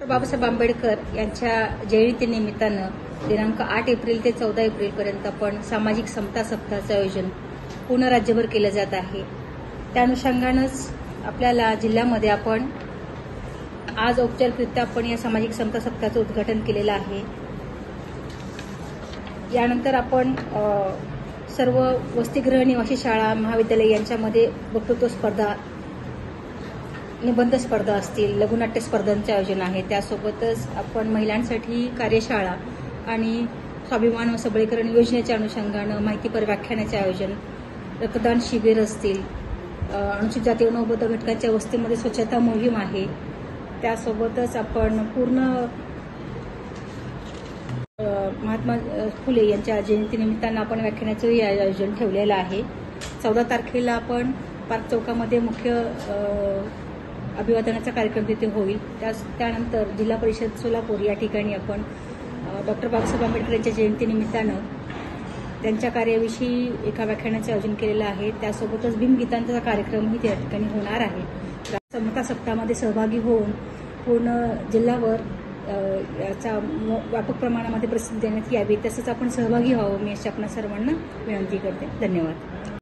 बाबासाहेब आंबेडकर यांच्या जयंतीनिमित्तानं दिनांक 8 एप्रिल ते 14 एप्रिलपर्यंत आपण सामाजिक समता सप्ताहाचं आयोजन पूर्ण राज्यभर केलं जात आहे। त्या अनुषंगानंच आपल्याला जिल्ह्यामध्ये आपण आज औपचारिकरित्या आपण या सामाजिक समता सप्ताहाचं उद्घाटन केलेलं आहे। यानंतर आपण सर्व वसतिगृह निवासी शाळा महाविद्यालय यांच्यामध्ये वक्तृत्व स्पर्धा, निबंध स्पर्धा असतील, लघुनाट्य स्पर्धांचे आयोजन आहे। त्यासोबतच आपण महिलांसाठी कार्यशाळा आणि स्वाभिमान व सबलीकरण योजनेच्या अनुषंगानं माहितीपर व्याख्यानाचे आयोजन, रक्तदान शिबिर असतील, अनुसूचित जाती व नवबौद्ध घटकांच्या वस्तीमध्ये स्वच्छता मोहीम आहे। त्यासोबतच आपण पूर्ण महात्मा फुले यांच्या जयंतीनिमित्तानं आपण व्याख्यानाचंही आयोजन ठेवलेलं आहे। 14 तारखेला आपण पार्क चौकामध्ये मुख्य अभिवादनाचा कार्यक्रम तिथे होईल। त्यानंतर जिल्हा परिषद सोलापूर या ठिकाणी आपण डॉक्टर बाबासाहेब आंबेडकर यांच्या जयंतीनिमित्तानं त्यांच्या कार्याविषयी एका व्याख्यानाचे आयोजन केलेलं आहे। त्यासोबतच भीमगीतांचा कार्यक्रमही त्या ठिकाणी होणार आहे। समता सप्ताहामध्ये सहभागी होऊन पूर्ण जिल्ह्यावर याचा व्यापक प्रमाणामध्ये प्रसिद्धी देण्यात यावी, तसंच आपण सहभागी व्हावं मी अशी आपणा सर्वांना विनंती करते। धन्यवाद।